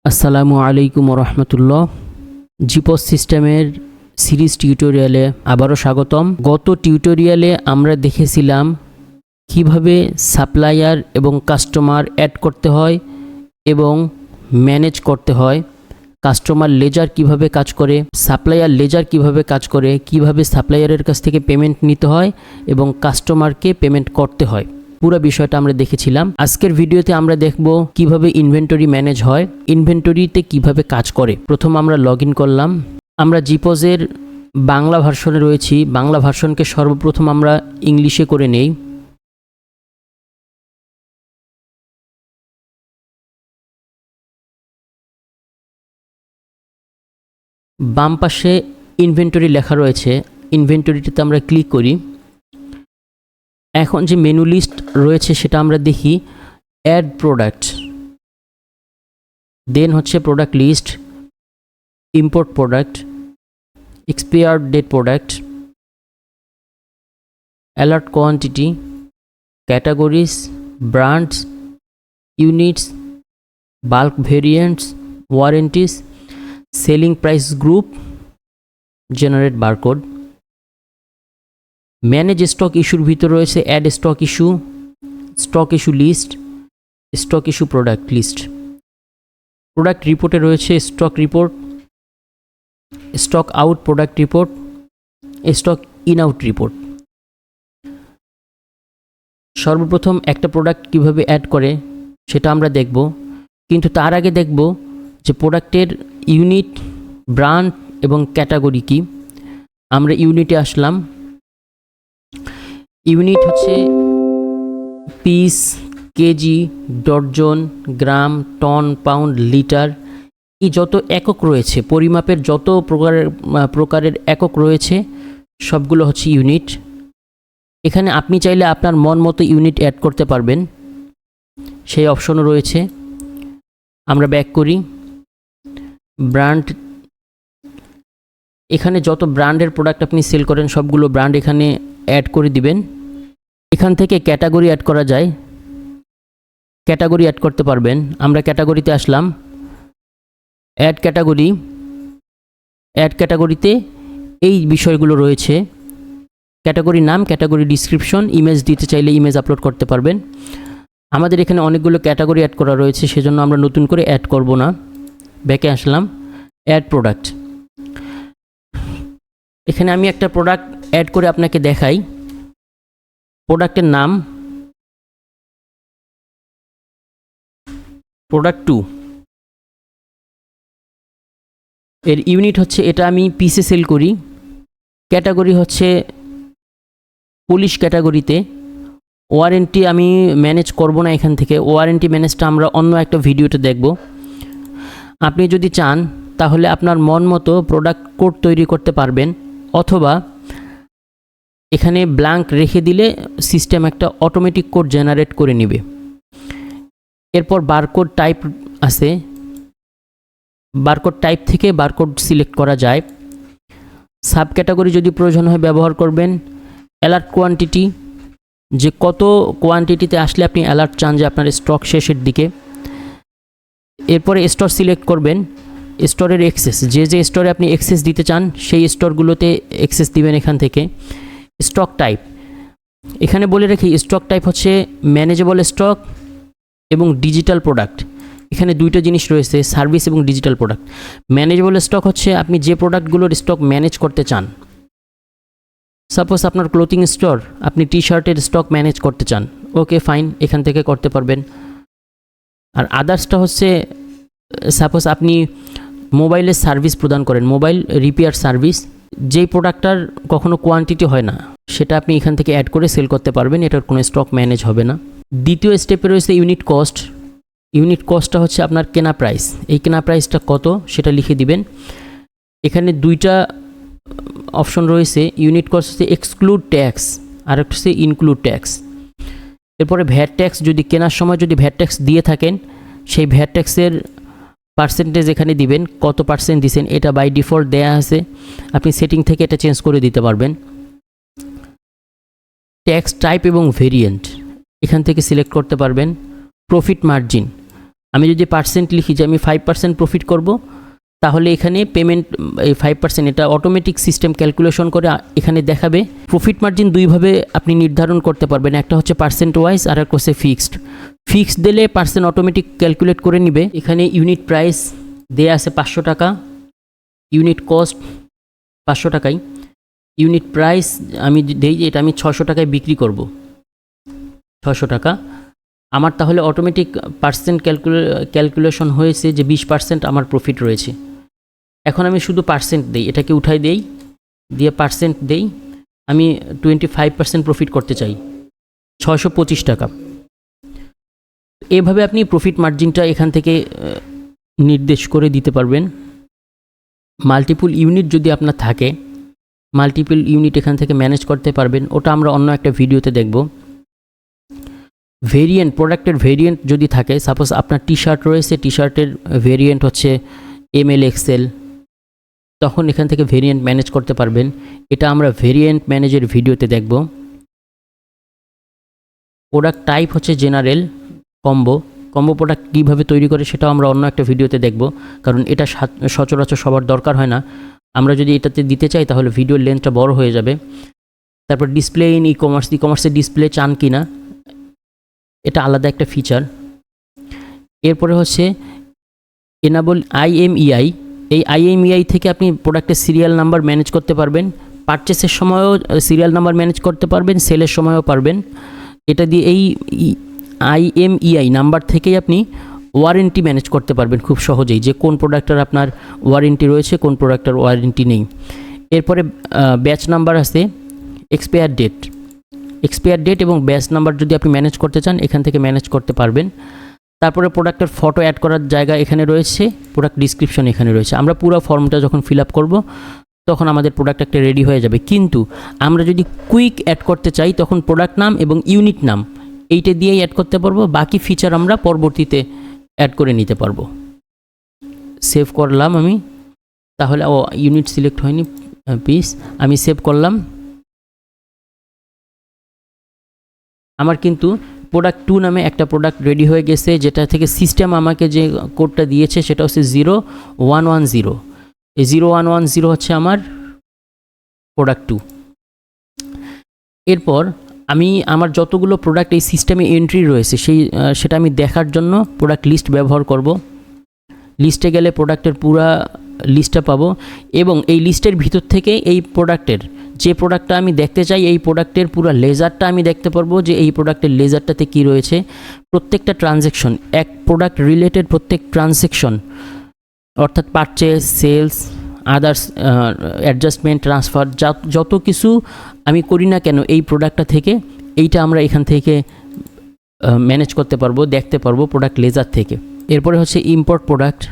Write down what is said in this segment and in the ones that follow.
আসসালামু আলাইকুম রহমতুল্লাহ। জিপস সিস্টেমের সিরিজ টিউটোরিয়ালে আবারও স্বাগতম। গত টিউটোরিয়ালে আমরা দেখেছিলাম কিভাবে সাপ্লায়ার এবং কাস্টমার অ্যাড করতে হয় এবং ম্যানেজ করতে হয়, কাস্টমার লেজার কিভাবে কাজ করে, সাপ্লায়ার লেজার কিভাবে কাজ করে, কিভাবে সাপ্লায়ারের কাছ থেকে পেমেন্ট নিতে হয় এবং কাস্টমারকে পেমেন্ট করতে হয়। পুরো বিষয়টা আমরা দেখেছিলাম। আজকের ভিডিওতে আমরা দেখব কিভাবে ইনভেন্টরি ম্যানেজ হয়, ইনভেন্টরিতে কিভাবে কাজ করে। প্রথম আমরা লগ ইন করলাম। আমরা জিপসের বাংলা ভার্সনে রয়েছি। বাংলা ভার্সনকে সর্বপ্রথম আমরা ইংলিশে করে নেই। বাম পাশে ইনভেন্টরি লেখা রয়েছে, ইনভেন্টরিটিতে আমরা ক্লিক করি। এখন যে মেনু লিস্ট রয়েছে সেটা আমরা দেখি। অ্যাড প্রোডাক্ট, দেন হচ্ছে product list, import product, expired date product, alert quantity, categories, brands, units, bulk variants, warranties, selling price group, generate barcode. Manage stock ইস্যুর ভিতরে রয়েছে add stock issue, stock issue list, stock issue product list. Product রিপোর্টে রয়েছে stock report, stock out product report, stock in out report. সর্বপ্রথম একটা product কিভাবে add করে সেটা আমরা দেখব, কিন্তু তার আগে দেখব যে প্রোডাক্টের ইউনিট, ব্র্যান্ড এবং ক্যাটাগরি কি। আমরা ইউনিটে আসলাম। ইউনিট হচ্ছে পিস, কেজি, ডর্জন, গ্রাম, টন, পাউন্ড, লিটার, এই যত একক রয়েছে, পরিমাপের যত প্রকারের একক রয়েছে সবগুলো হচ্ছে ইউনিট। এখানে আপনি চাইলে আপনার মন মতো ইউনিট অ্যাড করতে পারবেন, সেই অপশনও রয়েছে। আমরা ব্যাক করি। ব্র্যান্ড, এখানে যত ব্র্যান্ডের প্রোডাক্ট আপনি সেল করেন সবগুলো ব্র্যান্ড এখানে অ্যাড করে দিবেন। এখান থেকে ক্যাটাগরি অ্যাড করা যায়, ক্যাটাগরি অ্যাড করতে পারবেন। আমরা ক্যাটাগরিতে আসলাম। অ্যাড ক্যাটাগরি, অ্যাড ক্যাটাগরিতে এই বিষয়গুলো রয়েছে। ক্যাটাগরি নাম, ক্যাটাগরি ডিসক্রিপশন, ইমেজ দিতে চাইলে ইমেজ আপলোড করতে পারবেন। আমাদের এখানে অনেকগুলো ক্যাটাগরি অ্যাড করা রয়েছে, সেজন্য আমরা নতুন করে অ্যাড করব না। ব্যাকে আসলাম। অ্যাড প্রোডাক্ট, এখানে আমি একটা প্রোডাক্ট অ্যাড করে আপনাকে দেখাই। প্রোডাক্টের নাম প্রোডাক্ট 2, এর ইউনিট হচ্ছে, এটা আমি পিসে সেল করি। ক্যাটাগরি হচ্ছে পুলিশ ক্যাটাগরিতে। ওয়ারেন্টি আমি ম্যানেজ করব না এখান থেকে, ওয়ারেন্টি ম্যানেজটা আমরা অন্য একটা ভিডিওতে দেখব। আপনি যদি চান তাহলে আপনার মন মতো প্রোডাক্ট কোড তৈরি করতে পারবেন, অথবা এখানে ব্ল্যাঙ্ক রেখে দিলে সিস্টেম একটা অটোমেটিক কোড জেনারেট করে নেবে। এরপর বারকোড টাইপ আছে, বারকোড টাইপ থেকে বারকোড সিলেক্ট করা যায়। সাব ক্যাটাগরি যদি প্রয়োজন হয় ব্যবহার করবেন। অ্যালার্ট কোয়ান্টিটি, যে কত কোয়ান্টিটিতে আসলে আপনি অ্যালার্ট চান যে আপনার স্টক শেষের দিকে। এরপরে স্টোর সিলেক্ট করবেন। স্টোরের এক্সেস, যে যে স্টোরে আপনি এক্সেস দিতে চান সেই স্টোরগুলোতে এক্সেস দিবেন এখান থেকে। স্টক টাইপ, এখানে বলে রাখি স্টক টাইপ হচ্ছে ম্যানেজেবল স্টক এবং ডিজিটাল প্রোডাক্ট। এখানে দুইটা জিনিস রয়েছে, সার্ভিস এবং ডিজিটাল প্রোডাক্ট। ম্যানেজেবল স্টক হচ্ছে আপনি যে প্রোডাক্টগুলোর স্টক ম্যানেজ করতে চান। সাপোজ আপনার ক্লোথিং স্টোর, আপনি টি শার্টের স্টক ম্যানেজ করতে চান, ওকে ফাইন, এখান থেকে করতে পারবেন। আর আদার্সটা হচ্ছে সাপোজ আপনি মোবাইলের সার্ভিস প্রদান করেন, মোবাইল রিপেয়ার সার্ভিস, যেই প্রোডাক্টটার কখনো কোয়ান্টিটি হয় না সেটা আপনি এখান থেকে অ্যাড করে সেল করতে পারবেন, এটার কোনো স্টক ম্যানেজ হবে না। দ্বিতীয় স্টেপে রয়েছে ইউনিট কস্ট। ইউনিট কস্টটা হচ্ছে আপনার কেনা প্রাইস, এই কেনা প্রাইসটা কত সেটা লিখে দিবেন। এখানে দুইটা অপশন রয়েছে। ইউনিট কস্ট হচ্ছে এক্সক্লুড ট্যাক্স, আর একটা হচ্ছে ইনক্লুড ট্যাক্স। এরপরে ভ্যাট ট্যাক্স, যদি কেনার সময় যদি ভ্যাট ট্যাক্স দিয়ে থাকেন সেই ভ্যাট ট্যাক্সের পার্সেন্টেজ এখানে দিবেন, কত পার্সেন্ট দিচ্ছেন, এটা বাই ডিফল্ট দেয়া আছে, আপনি সেটিং থেকে এটা চেঞ্জ করে দিতে পারবেন। ট্যাক্স টাইপ এবং ভেরিয়েন্ট এখান থেকে সিলেক্ট করতে পারবেন। প্রফিট মার্জিন, আমি যদি পার্সেন্ট লিখি যে আমি 5% প্রফিট করব, তাহলে এখানে পেমেন্ট এই 5% এটা অটোমেটিক সিস্টেম ক্যালকুলেশন করে এখানে দেখাবে। প্রফিট মার্জিন দুইভাবে আপনি নির্ধারণ করতে পারবেন, একটা হচ্ছে পার্সেন্ট ওয়াইজ আর একটা হচ্ছে ফিক্সড দিলে পার্সেন্ট অটোমেটিক ক্যালকুলেট করে নেবে। এখানে ইউনিট প্রাইস দেয়া আছে 500 টাকা, ইউনিট কস্ট 500 টাকাই, ইউনিট প্রাইস আমি দেই যে এটা আমি 600 টাকায় বিক্রি করব, 600 টাকা। আমার তাহলে অটোমেটিক পার্সেন্ট ক্যালকুলেশন হয়েছে যে 20% আমার প্রফিট রয়েছে। এখন আমি শুধু পার্সেন্ট দেই, এটাকে উঠাই দেই, দিয়ে পার্সেন্ট দেই, আমি 25% প্রফিট করতে চাই, 625 টাকা। এভাবে আপনি প্রফিট মার্জিনটা এখান থেকে নির্দেশ করে দিতে পারবেন। মাল্টিপল ইউনিট যদি আপনার থাকে, মাল্টিপল ইউনিট এখান থেকে ম্যানেজ করতে পারবেন, ওটা আমরা অন্য একটা ভিডিওতে দেখব। ভেরিয়েন্ট, প্রোডাক্টের ভেরিয়েন্ট যদি থাকে, সাপোজ আপনার টি শার্ট রয়েছে, টি শার্টের ভেরিয়েন্ট হচ্ছে ML XL, তখন এখান থেকে ভেরিয়েন্ট ম্যানেজ করতে পারবেন। এটা আমরা ভেরিয়েন্ট ম্যানেজের ভিডিওতে দেখব। প্রোডাক্ট টাইপ হচ্ছে জেনারেল, কম্বো প্রোডাক্ট কীভাবে তৈরি করে সেটাও আমরা অন্য একটা ভিডিওতে দেখব, কারণ এটা সচরাচর সবার দরকার হয় না। আমরা যদি এটাতে দিতে চাই তাহলে ভিডিওর লেন্থটা বড় হয়ে যাবে। তারপর ডিসপ্লে ইন ই-কমার্সের ডিসপ্লে চান কি না, এটা আলাদা একটা ফিচার। এরপরে হচ্ছে এনাবল IMEI, এই IMEI থেকে আপনি প্রোডাক্টের সিরিয়াল নাম্বার ম্যানেজ করতে পারবেন, পারচেসের সময়ও সিরিয়াল নাম্বার ম্যানেজ করতে পারবেন, সেলের সময়ও পারবেন। এটা দিয়ে এই IMEI নাম্বার থেকেই আপনি ওয়ারেন্টি ম্যানেজ করতে পারবেন খুব সহজেই, যে কোন প্রোডাক্টের আপনার ওয়ারেন্টি রয়েছে, কোন প্রোডাক্টের ওয়ারেন্টি নেই। এরপরে ব্যাচ নাম্বার আছে, এক্সপায়ার ডেট এবং ব্যাচ নাম্বার যদি আপনি ম্যানেজ করতে চান এখান থেকে ম্যানেজ করতে পারবেন। তারপরে প্রোডাক্টের ফটো অ্যাড করার জায়গা এখানে রয়েছে, প্রোডাক্ট ডিসক্রিপশন এখানে রয়েছে। আমরা পুরো ফর্মটা যখন ফিল আপ করবো তখন আমাদের প্রোডাক্ট একটা রেডি হয়ে যাবে। কিন্তু আমরা যদি কুইক অ্যাড করতে চাই তখন প্রোডাক্ট নাম এবং ইউনিট নাম এইটা দিয়েই অ্যাড করতে পারবো, বাকি ফিচার আমরা পরবর্তীতে অ্যাড করে নিতে পারবো। সেভ করলাম আমি, তাহলে ইউনিট সিলেক্ট হয়নি, পিস আমি সেভ করলাম। আমার কিন্তু প্রোডাক্ট 2 নামে একটা প্রোডাক্ট রেডি হয়ে গেছে, যেটা থেকে সিস্টেম আমাকে যে কোডটা দিয়েছে সেটা হচ্ছে 0110। এই 0110 হচ্ছে আমার প্রোডাক্ট 2। এরপর আমি আমার যতগুলো প্রোডাক্ট এই সিস্টেমে এন্ট্রি রয়েছে সেটা আমি দেখার জন্য প্রোডাক্ট লিস্ট ব্যবহার করব। লিস্টে গেলে প্রোডাক্টের পুরা লিস্টটা পাবো, এবং এই লিস্টের ভিতর থেকে এই প্রোডাক্টের যে প্রোডাক্টটা আমি দেখতে চাই এই প্রোডাক্টের পুরো লেজারটা আমি দেখতে পারবো, যে এই প্রোডাক্টের লেজারটাতে কি রয়েছে। প্রত্যেকটা ট্রানজ্যাকশন, এক প্রোডাক্ট রিলেটেড প্রত্যেক ট্রানজ্যাকশন, অর্থাৎ purchase, sales, others, adjustment, transfer, যত কিছু আমি করি না কেন এই প্রোডাক্টটা থেকে, এইটা আমরা এখান থেকে ম্যানেজ করতে পারবো, দেখতে পারবো প্রোডাক্ট লেজার থেকে। এরপরে হচ্ছে ইম্পোর্ট প্রোডাক্ট।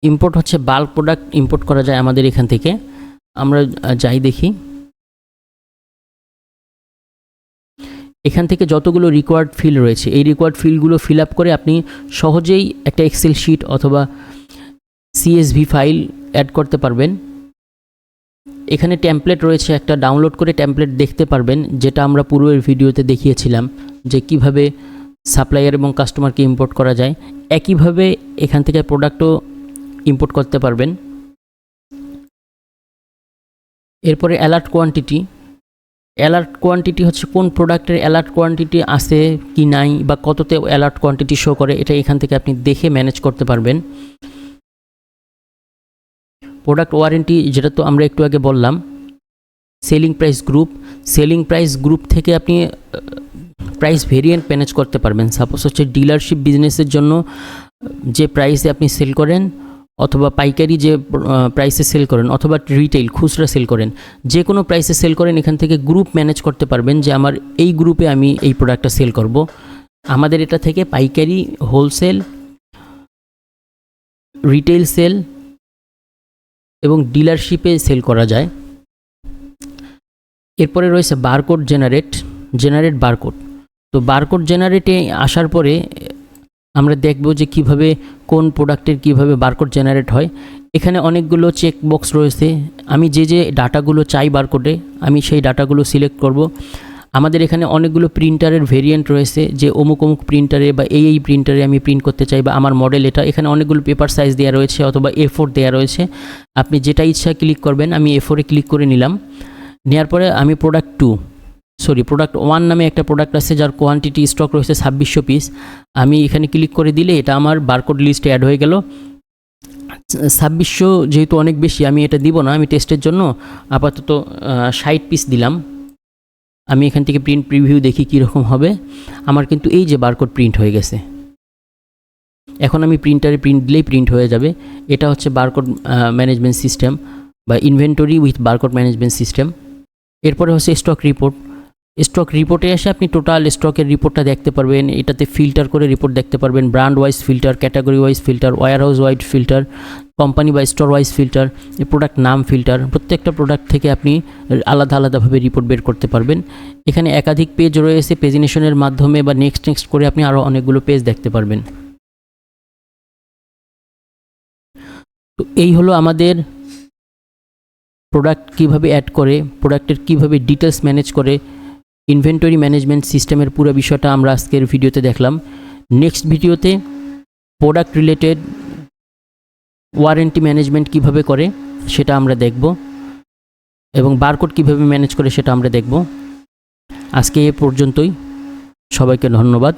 ইম্পোর্ট হচ্ছে বাল্ক প্রোডাক্ট ইম্পোর্ট করা যায় আমাদের এখান থেকে। আমরা যাই দেখি, এখান থেকে যতগুলো রিকোয়ার্ড ফিল্ড রয়েছে এই রিকোয়ার্ড ফিল্ডগুলো ফিল আপ করে আপনি সহজেই একটা এক্সেল শিট অথবা CSV ফাইল অ্যাড করতে পারবেন। এখানে টেমপ্লেট রয়েছে, একটা ডাউনলোড করে টেমপ্লেট দেখতে পারবেন, যেটা আমরা পূর্বের ভিডিওতে দেখিয়েছিলাম যে কিভাবে সাপ্লায়ার এবং কাস্টমারকে ইম্পোর্ট করা যায়। একইভাবে এখান থেকে প্রোডাক্টও ইম্পোর্ট করতে পারবেন। এরপরে অ্যালার্ট কোয়ান্টিটি হচ্ছে কোন প্রোডাক্টের অ্যালার্ট কোয়ান্টিটি আছে কি নাই, বা কততে অ্যালার্ট কোয়ান্টিটি শো করে, এটা এখান থেকে আপনি দেখে ম্যানেজ করতে পারবেন। প্রোডাক্ট ওয়ারেন্টি, যেটা তো আমরা একটু আগে বললাম। সেলিং প্রাইস গ্রুপ থেকে আপনি প্রাইস ভেরিয়েন্ট ম্যানেজ করতে পারবেন। সাপোজ হচ্ছে ডিলারশিপ বিজনেসের জন্য যে প্রাইসে আপনি সেল করেন, অথবা পাইকারি যে প্রাইসে সেল করেন, অথবা রিটেইল খুচরা সেল করেন, যে কোনো প্রাইসে সেল করেন, এখান থেকে গ্রুপ ম্যানেজ করতে পারবেন যে আমার এই গ্রুপে আমি এই প্রোডাক্টটা সেল করব। আমাদের এটা থেকে পাইকারি, হোলসেল, রিটেইল সেল এবং ডিলারশিপে সেল করা যায়। এরপরে রয়েছে বারকোড জেনারেট বারকোড। তো বারকোড জেনারেটে আসার পরে আমরা দেখব যে কিভাবে কোন প্রোডাক্টের কিভাবে বারকোড জেনারেট হয়। এখানে অনেকগুলো চেক বক্স রয়েছে, আমি যে ডাটাগুলো চাই বারকোডে আমি সেই ডাটাগুলো সিলেক্ট করব। আমাদের এখানে অনেকগুলো প্রিন্টারের ভেরিয়েন্ট রয়েছে, যে অমুক অমুক প্রিন্টারে বা এই প্রিন্টারে আমি প্রিন্ট করতে চাই বা আমার মডেল এটা। এখানে অনেকগুলো পেপার সাইজ দেওয়া রয়েছে অথবা A4 দেওয়া রয়েছে, আপনি যেটা ইচ্ছা ক্লিক করবেন। আমি A4 এ ক্লিক করে নিলাম। নেওয়ার পরে আমি প্রোডাক্ট 1 নামে একটা প্রোডাক্ট আছে যার কোয়ান্টিটি স্টক রয়েছে 2600 পিস। আমি এখানে ক্লিক করে দিলে এটা আমার বারকোড লিস্টে অ্যাড হয়ে গেল। 2600 যেহেতু অনেক বেশি, আমি এটা দিব না, আমি টেস্টের জন্য আপাতত 60 পিস দিলাম। আমি এখান থেকে প্রিন্ট প্রিভিউ দেখি কীরকম হবে। আমার কিন্তু এই যে বারকোড প্রিন্ট হয়ে গেছে। এখন আমি প্রিন্টারে প্রিন্ট দিলেই প্রিন্ট হয়ে যাবে। এটা হচ্ছে বারকোড ম্যানেজমেন্ট সিস্টেম বা inventory with barcode management system. এরপরে হচ্ছে স্টক রিপোর্ট। স্টক রিপোর্টে এসে আপনি টোটাল স্টকের রিপোর্টটা দেখতে পারবেন। এটাতে ফিল্টার করে রিপোর্ট দেখতে পারবেন, brand wise filter, category wise filter, warehouse wise filter, company বা স্টোর ওয়াইজ ফিল্টার, প্রোডাক্ট নাম ফিল্টার। প্রত্যেকটা প্রোডাক্ট থেকে আপনি আলাদা আলাদাভাবে রিপোর্ট বের করতে পারবেন। এখানে একাধিক পেজ রয়েছে, পেজিনেশনের মাধ্যমে বা নেক্সট করে আপনি আরও অনেকগুলো পেজ দেখতে পারবেন। তো এই হলো আমাদের প্রোডাক্ট কিভাবে অ্যাড করে, প্রোডাক্টের কিভাবে ডিটেলস ম্যানেজ করে, ইনভেন্টরি ম্যানেজমেন্ট সিস্টেমের পুরো বিষয়টা আমরা আজকের ভিডিওতে দেখলাম। নেক্সট ভিডিওতে প্রোডাক্ট রিলেটেড ওয়ারেন্টি ম্যানেজমেন্ট কিভাবে করে সেটা আমরা দেখব, এবং বারকোড কিভাবে ম্যানেজ করে সেটা আমরা দেখব। আজকে এ পর্যন্তই, সবাইকে ধন্যবাদ।